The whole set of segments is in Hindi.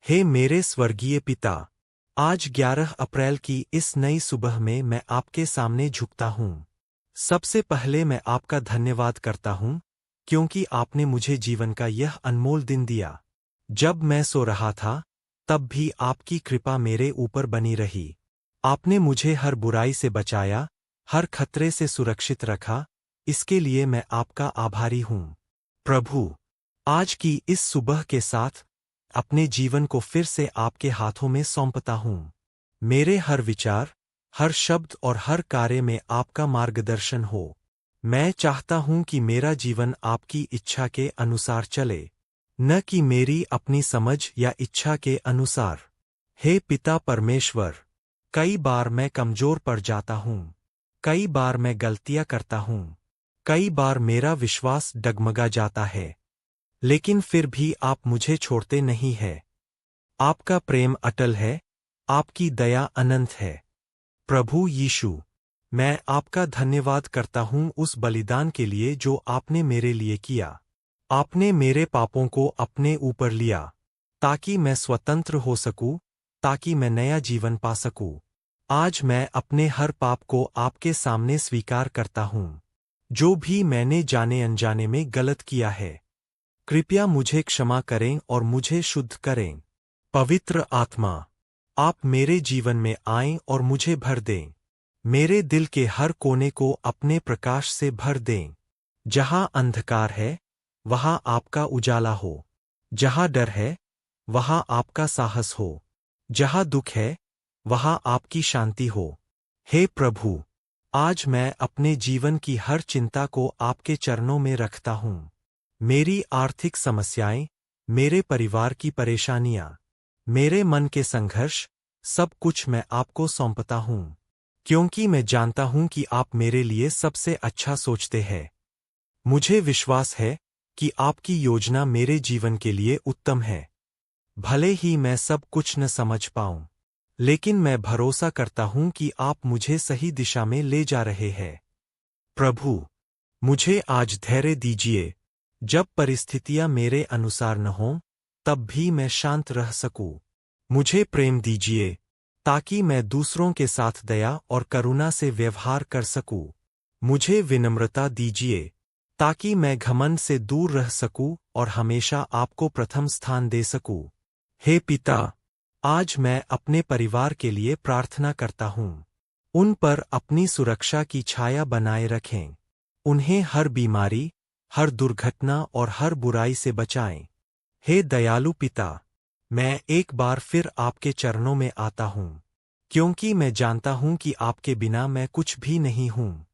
हे मेरे स्वर्गीय पिता, आज 11 अप्रैल की इस नई सुबह में मैं आपके सामने झुकता हूँ। सबसे पहले मैं आपका धन्यवाद करता हूँ, क्योंकि आपने मुझे जीवन का यह अनमोल दिन दिया। जब मैं सो रहा था, तब भी आपकी कृपा मेरे ऊपर बनी रही। आपने मुझे हर बुराई से बचाया, हर खतरे से सुरक्षित रखा, इसके लिए मैं आपका आभारी हूँ। प्रभु, आज की इस सुबह के साथ अपने जीवन को फिर से आपके हाथों में सौंपता हूँ। मेरे हर विचार, हर शब्द और हर कार्य में आपका मार्गदर्शन हो। मैं चाहता हूँ कि मेरा जीवन आपकी इच्छा के अनुसार चले, न कि मेरी अपनी समझ या इच्छा के अनुसार। हे पिता परमेश्वर, कई बार मैं कमजोर पड़ जाता हूँ। कई बार मैं गलतियाँ करता हूँ। कई बार मेरा विश्वास डगमगा जाता है। लेकिन फिर भी आप मुझे छोड़ते नहीं हैं। आपका प्रेम अटल है, आपकी दया अनंत है। प्रभु यीशु, मैं आपका धन्यवाद करता हूँ उस बलिदान के लिए जो आपने मेरे लिए किया। आपने मेरे पापों को अपने ऊपर लिया, ताकि मैं स्वतंत्र हो सकूं, ताकि मैं नया जीवन पा सकूं। आज मैं अपने हर पाप को आपके सामने स्वीकार करता हूँ। जो भी मैंने जाने अनजाने में गलत किया है, कृपया मुझे क्षमा करें और मुझे शुद्ध करें। पवित्र आत्मा, आप मेरे जीवन में आएं और मुझे भर दें। मेरे दिल के हर कोने को अपने प्रकाश से भर दें। जहां अंधकार है, वहां आपका उजाला हो। जहां डर है, वहां आपका साहस हो। जहां दुख है, वहां आपकी शांति हो। हे प्रभु, आज मैं अपने जीवन की हर चिंता को आपके चरणों में रखता हूँ। मेरी आर्थिक समस्याएं, मेरे परिवार की परेशानियां, मेरे मन के संघर्ष, सब कुछ मैं आपको सौंपता हूँ, क्योंकि मैं जानता हूँ कि आप मेरे लिए सबसे अच्छा सोचते हैं। मुझे विश्वास है कि आपकी योजना मेरे जीवन के लिए उत्तम है। भले ही मैं सब कुछ न समझ पाऊं, लेकिन मैं भरोसा करता हूँ कि आप मुझे सही दिशा में ले जा रहे हैं। प्रभु, मुझे आज धैर्य दीजिए। जब परिस्थितियां मेरे अनुसार न हों, तब भी मैं शांत रह सकूं। मुझे प्रेम दीजिए, ताकि मैं दूसरों के साथ दया और करुणा से व्यवहार कर सकूं। मुझे विनम्रता दीजिए, ताकि मैं घमंड से दूर रह सकूं और हमेशा आपको प्रथम स्थान दे सकूं। हे पिता, आज मैं अपने परिवार के लिए प्रार्थना करता हूँ। उन पर अपनी सुरक्षा की छाया बनाए रखें। उन्हें हर बीमारी, हर दुर्घटना और हर बुराई से बचाएं। हे दयालु पिता, मैं एक बार फिर आपके चरणों में आता हूँ, क्योंकि मैं जानता हूँ कि आपके बिना मैं कुछ भी नहीं हूँ।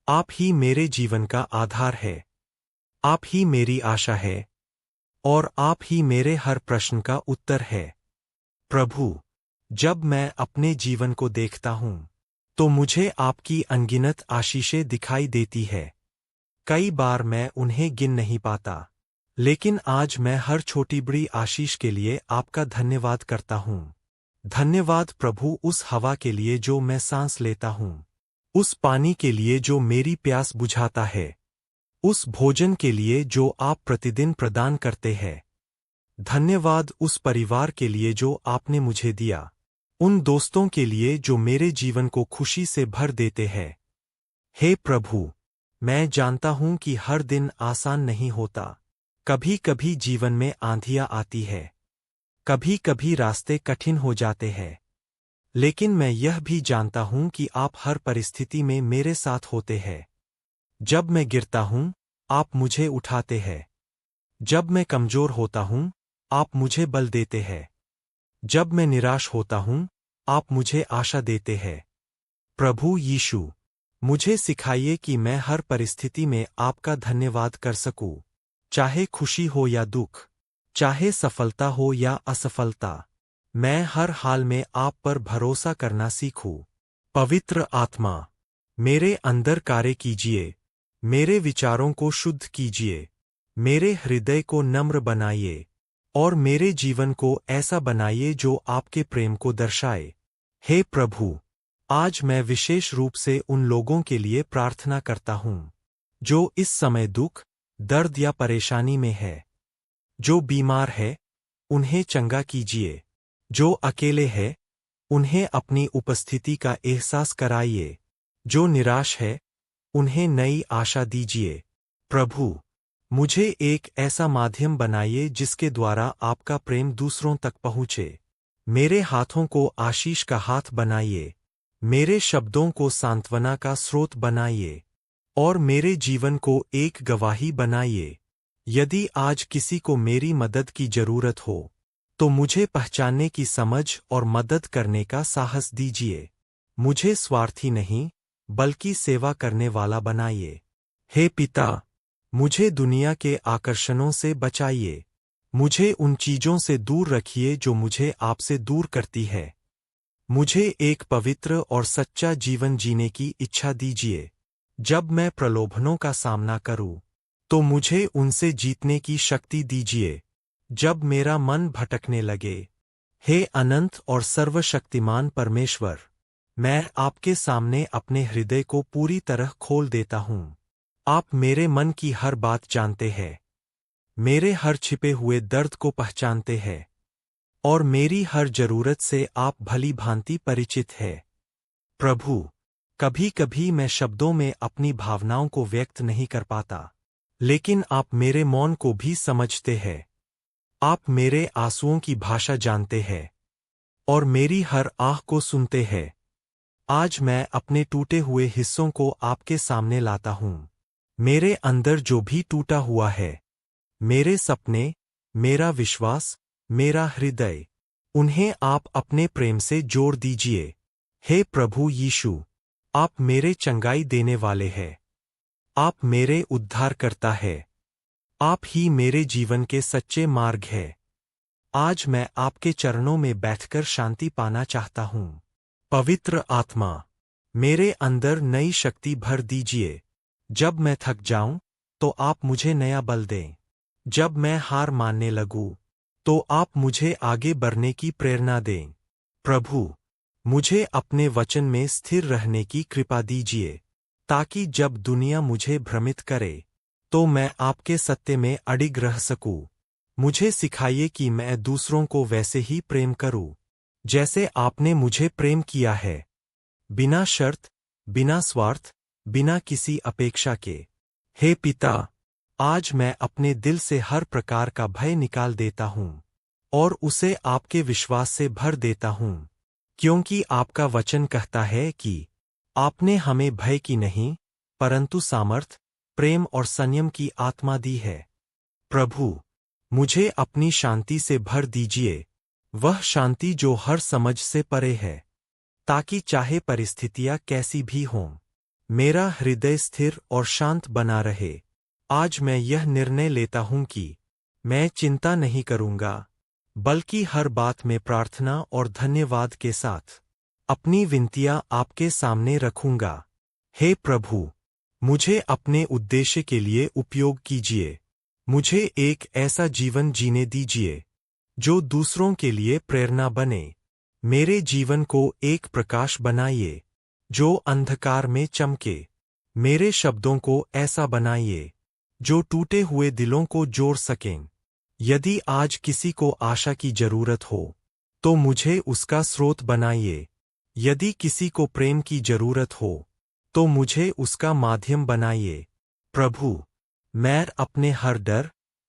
आप ही मेरे जीवन का आधार है। आप ही मेरी आशा है, और आप ही मेरे हर प्रश्न का उत्तर है। प्रभु, जब मैं अपने जीवन को देखता हूँ, तो मुझे आपकी अनगिनत आशीषें दिखाई देती है। कई बार मैं उन्हें गिन नहीं पाता, लेकिन आज मैं हर छोटी बड़ी आशीष के लिए आपका धन्यवाद करता हूँ। धन्यवाद प्रभु उस हवा के लिए जो मैं सांस लेता हूँ, उस पानी के लिए जो मेरी प्यास बुझाता है, उस भोजन के लिए जो आप प्रतिदिन प्रदान करते हैं। धन्यवाद उस परिवार के लिए जो आपने मुझे दिया, उन दोस्तों के लिए जो मेरे जीवन को खुशी से भर देते हैं। हे प्रभु, मैं जानता हूँ कि हर दिन आसान नहीं होता। कभी कभी जीवन में आंधियाँ आती है, कभी कभी रास्ते कठिन हो जाते हैं। लेकिन मैं यह भी जानता हूँ कि आप हर परिस्थिति में मेरे साथ होते हैं। जब मैं गिरता हूँ, आप मुझे उठाते हैं। जब मैं कमजोर होता हूँ, आप मुझे बल देते हैं। जब मैं निराश होता हूँ, आप मुझे आशा देते हैं। प्रभु यीशु, मुझे सिखाइए कि मैं हर परिस्थिति में आपका धन्यवाद कर सकूं, चाहे खुशी हो या दुख, चाहे सफलता हो या असफलता। मैं हर हाल में आप पर भरोसा करना सीखूं। पवित्र आत्मा, मेरे अंदर कार्य कीजिए, मेरे विचारों को शुद्ध कीजिए, मेरे हृदय को नम्र बनाइए, और मेरे जीवन को ऐसा बनाइए जो आपके प्रेम को दर्शाए। हे प्रभु, आज मैं विशेष रूप से उन लोगों के लिए प्रार्थना करता हूँ, जो इस समय दुख, दर्द या परेशानी में है, जो बीमार है, उन्हें चंगा कीजिए। जो अकेले है, उन्हें अपनी उपस्थिति का एहसास कराइए। जो निराश है, उन्हें नई आशा दीजिए। प्रभु, मुझे एक ऐसा माध्यम बनाइए जिसके द्वारा आपका प्रेम दूसरों तक पहुँचे। मेरे हाथों को आशीष का हाथ बनाइए, मेरे शब्दों को सांत्वना का स्रोत बनाइए, और मेरे जीवन को एक गवाही बनाइए। यदि आज किसी को मेरी मदद की जरूरत हो, तो मुझे पहचानने की समझ और मदद करने का साहस दीजिए। मुझे स्वार्थी नहीं, बल्कि सेवा करने वाला बनाइए। हे पिता, मुझे दुनिया के आकर्षणों से बचाइए। मुझे उन चीजों से दूर रखिए जो मुझे आपसे दूर करती है। मुझे एक पवित्र और सच्चा जीवन जीने की इच्छा दीजिए। जब मैं प्रलोभनों का सामना करूं, तो मुझे उनसे जीतने की शक्ति दीजिए। जब मेरा मन भटकने लगे, हे अनंत और सर्वशक्तिमान परमेश्वर, मैं आपके सामने अपने हृदय को पूरी तरह खोल देता हूं। आप मेरे मन की हर बात जानते हैं, मेरे हर छिपे हुए दर्द को पहचानते हैं, और मेरी हर जरूरत से आप भली भांति परिचित है। प्रभु, कभी कभी मैं शब्दों में अपनी भावनाओं को व्यक्त नहीं कर पाता, लेकिन आप मेरे मौन को भी समझते हैं। आप मेरे आंसुओं की भाषा जानते हैं, और मेरी हर आह को सुनते हैं। आज मैं अपने टूटे हुए हिस्सों को आपके सामने लाता हूं। मेरे अंदर जो भी टूटा हुआ है, मेरे सपने, मेरा विश्वास, मेरा हृदय, उन्हें आप अपने प्रेम से जोड़ दीजिए। हे प्रभु यीशु, आप मेरे चंगाई देने वाले हैं। आप मेरे उद्धारकर्ता है। आप ही मेरे जीवन के सच्चे मार्ग है। आज मैं आपके चरणों में बैठकर शांति पाना चाहता हूँ। पवित्र आत्मा, मेरे अंदर नई शक्ति भर दीजिए। जब मैं थक जाऊं, तो आप मुझे नया बल दें। जब मैं हार मानने लगूं, तो आप मुझे आगे बढ़ने की प्रेरणा दें। प्रभु, मुझे अपने वचन में स्थिर रहने की कृपा दीजिए, ताकि जब दुनिया मुझे भ्रमित करे, तो मैं आपके सत्य में अडिग रह सकूं। मुझे सिखाइए कि मैं दूसरों को वैसे ही प्रेम करूं, जैसे आपने मुझे प्रेम किया है, बिना शर्त, बिना स्वार्थ, बिना किसी अपेक्षा के। हे पिता, आज मैं अपने दिल से हर प्रकार का भय निकाल देता हूं, और उसे आपके विश्वास से भर देता हूं, क्योंकि आपका वचन कहता है कि आपने हमें भय की नहीं, परंतु सामर्थ, प्रेम और संयम की आत्मा दी है। प्रभु, मुझे अपनी शांति से भर दीजिए, वह शांति जो हर समझ से परे है, ताकि चाहे परिस्थितियां कैसी भी हों, मेरा हृदय स्थिर और शांत बना रहे। आज मैं यह निर्णय लेता हूं कि मैं चिंता नहीं करूंगा, बल्कि हर बात में प्रार्थना और धन्यवाद के साथ अपनी विनतियां आपके सामने रखूंगा। हे प्रभु, मुझे अपने उद्देश्य के लिए उपयोग कीजिए। मुझे एक ऐसा जीवन जीने दीजिए जो दूसरों के लिए प्रेरणा बने। मेरे जीवन को एक प्रकाश बनाइए जो अंधकार में चमके। मेरे शब्दों को ऐसा बनाइए जो टूटे हुए दिलों को जोड़ सकें। यदि आज किसी को आशा की जरूरत हो, तो मुझे उसका स्रोत बनाइए। यदि किसी को प्रेम की जरूरत हो, तो मुझे उसका माध्यम बनाइए। प्रभु, मैं अपने हर डर,